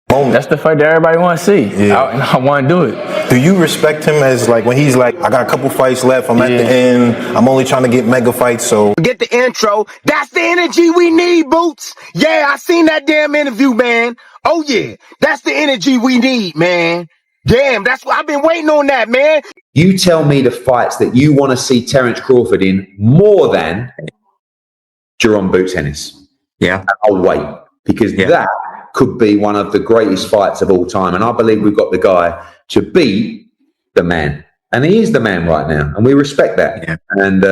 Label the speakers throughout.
Speaker 1: That's the fight that everybody want to see. Yeah. And I want to do it.
Speaker 2: Do you respect him as, like, when he's like, I got a couple fights left, I'm at the end, I'm only trying to get mega fights, so...
Speaker 3: Get the intro. That's the energy we need, Boots. Yeah, I seen that damn interview, man. Oh, yeah. That's the energy we need, man. Damn, that's what I've been waiting on that, man.
Speaker 4: You tell me the fights that you want to see Terence Crawford in more than Jaron Boots Ennis.
Speaker 5: Yeah.
Speaker 4: I'll wait, because that could be one of the greatest fights of all time. And I believe we've got the guy to beat the man. And he is the man right now. And we respect that. Yeah. And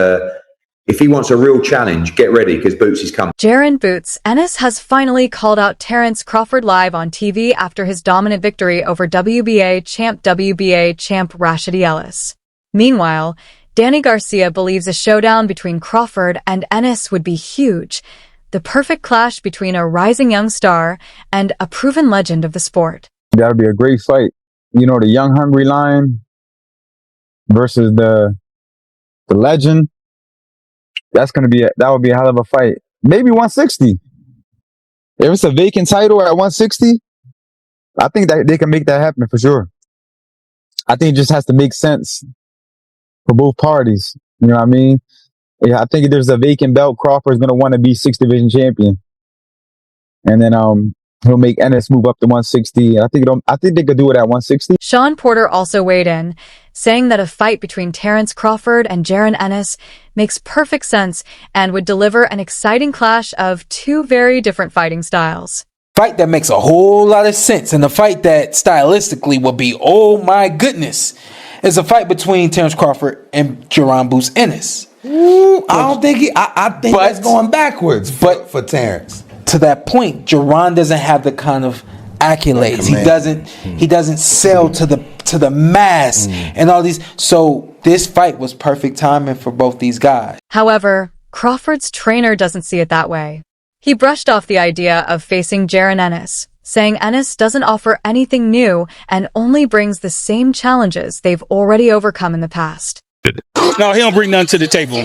Speaker 4: if he wants a real challenge, get ready, because Boots is coming.
Speaker 6: Jaron Boots Ennis has finally called out Terence Crawford live on TV after his dominant victory over WBA champ Rashidi Ellis. Meanwhile, Danny Garcia believes a showdown between Crawford and Ennis would be huge. The perfect clash between a rising young star and a proven legend of the sport.
Speaker 7: That'll be a great fight. You know, the young hungry lion versus the legend. That would be a hell of a fight. Maybe 160. If it's a vacant title at 160, I think that they can make that happen for sure. I think it just has to make sense for both parties. You know what I mean? Yeah, I think if there's a vacant belt, Crawford's going to want to be 6th division champion. And then he'll make Ennis move up to 160. I think they could do it at 160.
Speaker 6: Sean Porter also weighed in, saying that a fight between Terence Crawford and Jaron Ennis makes perfect sense and would deliver an exciting clash of two very different fighting styles.
Speaker 8: Fight that makes a whole lot of sense, and a fight that stylistically will be, oh my goodness, is a fight between Terence Crawford and Jaron Boots Ennis.
Speaker 5: Ooh, I think that's going backwards for Terence.
Speaker 8: To that point, Jaron doesn't have the kind of accolades. He doesn't sell to the mass and all these. So this fight was perfect timing for both these guys.
Speaker 6: However, Crawford's trainer doesn't see it that way. He brushed off the idea of facing Jaron Ennis, saying Ennis doesn't offer anything new and only brings the same challenges they've already overcome in the past.
Speaker 9: No, he don't bring nothing to the table.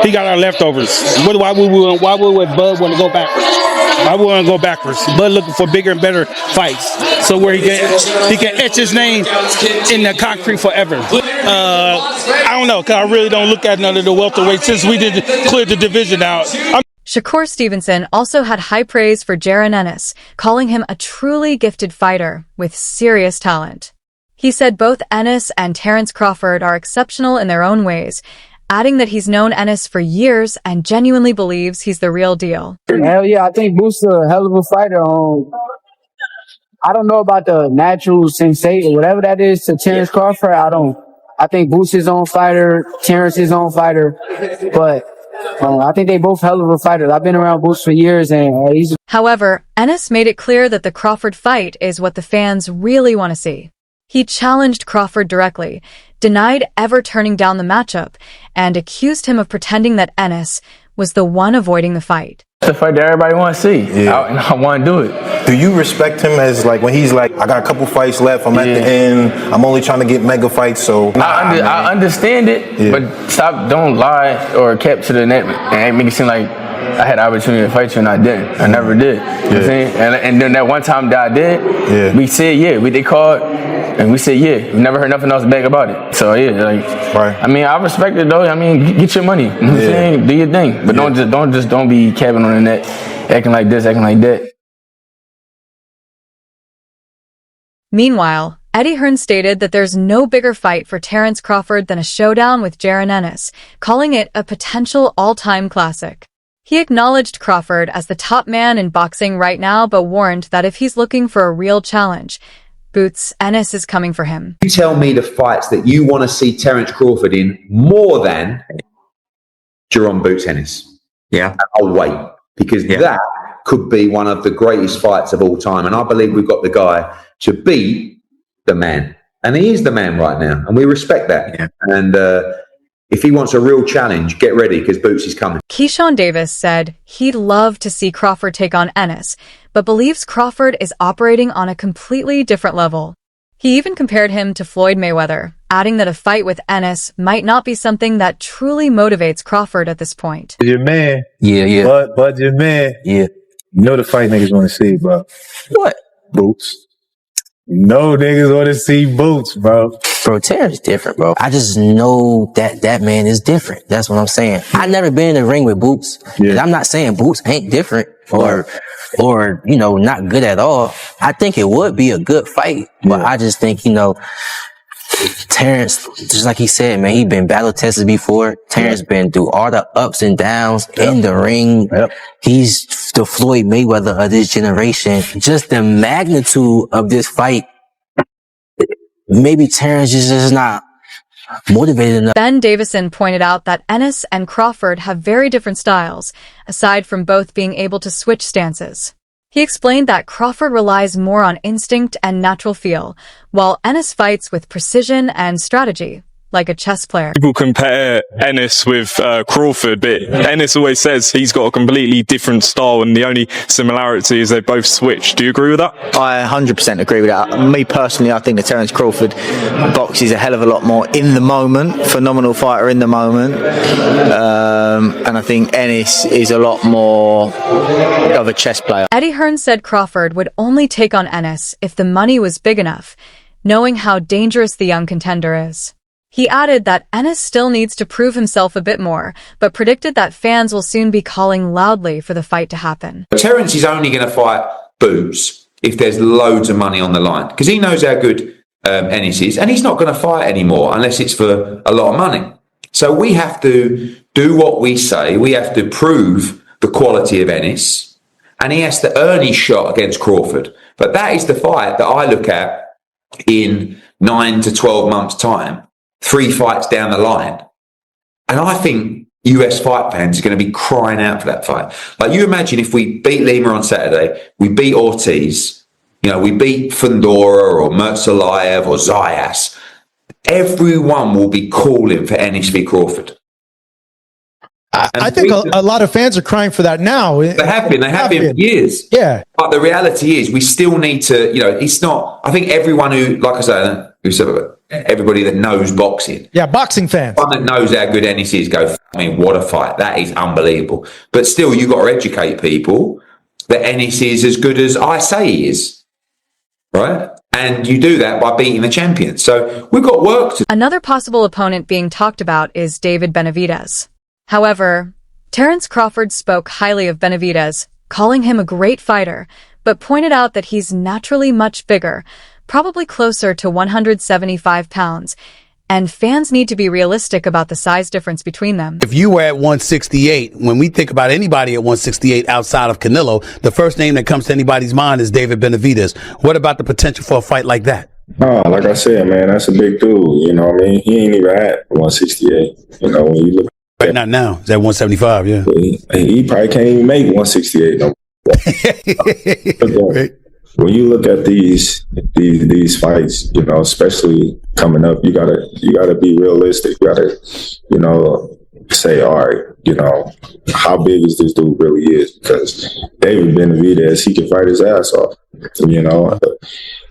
Speaker 9: He got our leftovers. Why would Bud want to go backwards? Why would we want to go backwards? Bud looking for bigger and better fights, so where he can etch his name in the concrete forever. I don't know, because I really don't look at none of the welterweights since we did clear the division out.
Speaker 6: Shakur Stevenson also had high praise for Jaron Ennis, calling him a truly gifted fighter with serious talent. He said both Ennis and Terence Crawford are exceptional in their own ways, adding that he's known Ennis for years and genuinely believes he's the real deal.
Speaker 10: Hell yeah, I think Boots is a hell of a fighter. I don't know about the natural sensation, whatever that is to Terence Crawford. I think Boots is his own fighter, Terence is his own fighter, but I think they both hell of a fighters. I've been around Boots for years, and
Speaker 6: However, Ennis made it clear that the Crawford fight is what the fans really want to see. He challenged Crawford directly, denied ever turning down the matchup, and accused him of pretending that Ennis was the one avoiding the fight.
Speaker 1: That's the fight that everybody want to see. Yeah. And I want to do it.
Speaker 2: Do you respect him as, like, when he's like, I got a couple fights left, I'm at the end, I'm only trying to get mega fights, so...
Speaker 1: I understand it, but don't lie or cap to the net and make it seem like I had the opportunity to fight you and I didn't. I never did. You know what I'm saying? And then that one time that I did, we said, they called, and we said, we never heard nothing else back about it. So, I mean, I respect it, though. I mean, get your money. You know what I'm saying? Do your thing. But don't be capping on the net, acting like this, acting like that.
Speaker 6: Meanwhile, Eddie Hearn stated that there's no bigger fight for Terence Crawford than a showdown with Jaron Ennis, calling it a potential all-time classic. He acknowledged Crawford as the top man in boxing right now, but warned that if he's looking for a real challenge, Boots Ennis is coming for him.
Speaker 4: You tell me the fights that you want to see Terence Crawford in more than Jaron Boots Ennis.
Speaker 5: Yeah.
Speaker 4: I'll wait, because that could be one of the greatest fights of all time. And I believe we've got the guy to beat the man. And he is the man right now. And we respect that. Yeah. And if he wants a real challenge, get ready, because Boots is coming.
Speaker 6: Keyshawn Davis said he'd love to see Crawford take on Ennis, but believes Crawford is operating on a completely different level. He even compared him to Floyd Mayweather, adding that a fight with Ennis might not be something that truly motivates Crawford at this point.
Speaker 11: Your man.
Speaker 5: Yeah.
Speaker 11: Bud, your man.
Speaker 5: Yeah.
Speaker 11: You know the fight niggas want to see, bro.
Speaker 5: What?
Speaker 7: Boots. No niggas want to see Boots, bro.
Speaker 11: Bro, Terence different, bro. I just know that man is different. That's what I'm saying. I never been in the ring with Boots. Yeah. And I'm not saying Boots ain't different or, you know, not good at all. I think it would be a good fight. But I just think, you know, Terence, just like he said, man, he been battle tested before. Terence been through all the ups and downs in the ring. He's the Floyd Mayweather of this generation. Just the magnitude of this fight, maybe Terence is just not motivated enough.
Speaker 6: Ben Davison pointed out that Ennis and Crawford have very different styles, aside from both being able to switch stances. He explained that Crawford relies more on instinct and natural feel, while Ennis fights with precision and strategy, like a chess player.
Speaker 12: People compare Ennis with Crawford, but Ennis always says he's got a completely different style, and the only similarity is they both switch. Do you agree with that?
Speaker 13: I 100% agree with that. Me personally, I think that Terence Crawford boxes a hell of a lot more in the moment, phenomenal fighter in the moment, and I think Ennis is a lot more of a chess player.
Speaker 6: Eddie Hearn said Crawford would only take on Ennis if the money was big enough, knowing how dangerous the young contender is. He added that Ennis still needs to prove himself a bit more, but predicted that fans will soon be calling loudly for the fight to happen.
Speaker 4: Terence is only going to fight Boots if there's loads of money on the line, because he knows how good Ennis is, and he's not going to fight anymore unless it's for a lot of money. So we have to do what we say. We have to prove the quality of Ennis, and he has to earn his shot against Crawford. But that is the fight that I look at in 9 to 12 months' time. 3 fights down the line. And I think US fight fans are going to be crying out for that fight. Like, you imagine if we beat Lima on Saturday, we beat Ortiz, you know, we beat Fundora or Mertzalayev or Zayas, everyone will be calling for Ennis v. Crawford.
Speaker 14: I think a lot of fans are crying for that now.
Speaker 4: They have been for years.
Speaker 14: Yeah.
Speaker 4: But the reality is we still need to, you know, it's not, I think everyone who, like I say, everybody that knows boxing.
Speaker 14: Yeah, boxing fans.
Speaker 4: One that knows how good Ennis is go, I mean, what a fight. That is unbelievable. But still, you've got to educate people that Ennis is as good as I say he is. Right? And you do that by beating the champion. So we've got work to do.
Speaker 6: Another possible opponent being talked about is David Benavidez. However, Terence Crawford spoke highly of Benavidez, calling him a great fighter, but pointed out that he's naturally much bigger, probably closer to 175 pounds, and fans need to be realistic about the size difference between them.
Speaker 9: If you were at 168, when we think about anybody at 168 outside of Canelo, the first name that comes to anybody's mind is David Benavidez. What about the potential for a fight like that?
Speaker 15: Oh, like I said, man, that's a big dude. You know what I mean? He ain't even at 168. You know, when you look.
Speaker 9: Right, not now. It's at 175, yeah.
Speaker 15: He probably can't even make 168 no more. When you look at these fights, you know, especially coming up, you gotta be realistic. You gotta, you know, say, all right, you know, how big is this dude really is? Because David Benavidez, he can fight his ass off. You know,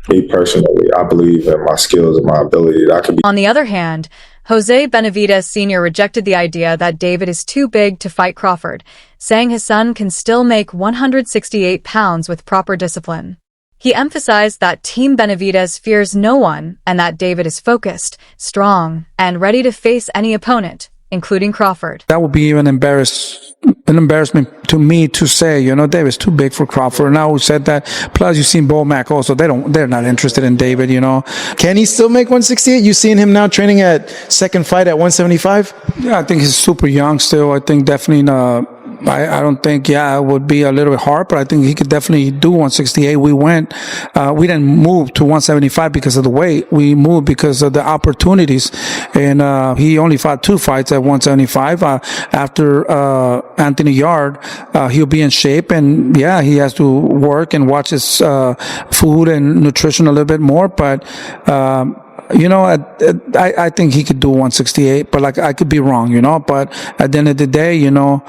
Speaker 15: me personally, I believe in my skills and my ability that I can be.
Speaker 6: On the other hand, Jose Benavidez Sr. rejected the idea that David is too big to fight Crawford, saying his son can still make 168 pounds with proper discipline. He emphasized that Team Benavidez fears no one and that David is focused, strong, and ready to face any opponent, including Crawford.
Speaker 16: That would be even an embarrassment to me to say, you know, David's too big for Crawford. Now who said that? Plus, you've seen Bo Mack also. They're not interested in David, you know.
Speaker 14: Can he still make 168? You seen him now training at second fight at 175?
Speaker 16: Yeah, I think he's super young still. I think definitely, I don't think, it would be a little bit hard, but I think he could definitely do 168. We didn't move to 175 because of the weight. We moved because of the opportunities. And, he only fought 2 fights at 175. After, Anthony Yard, he'll be in shape, and he has to work and watch his, food and nutrition a little bit more. But, you know, I think he could do 168, but like I could be wrong, you know. But at the end of the day, you know,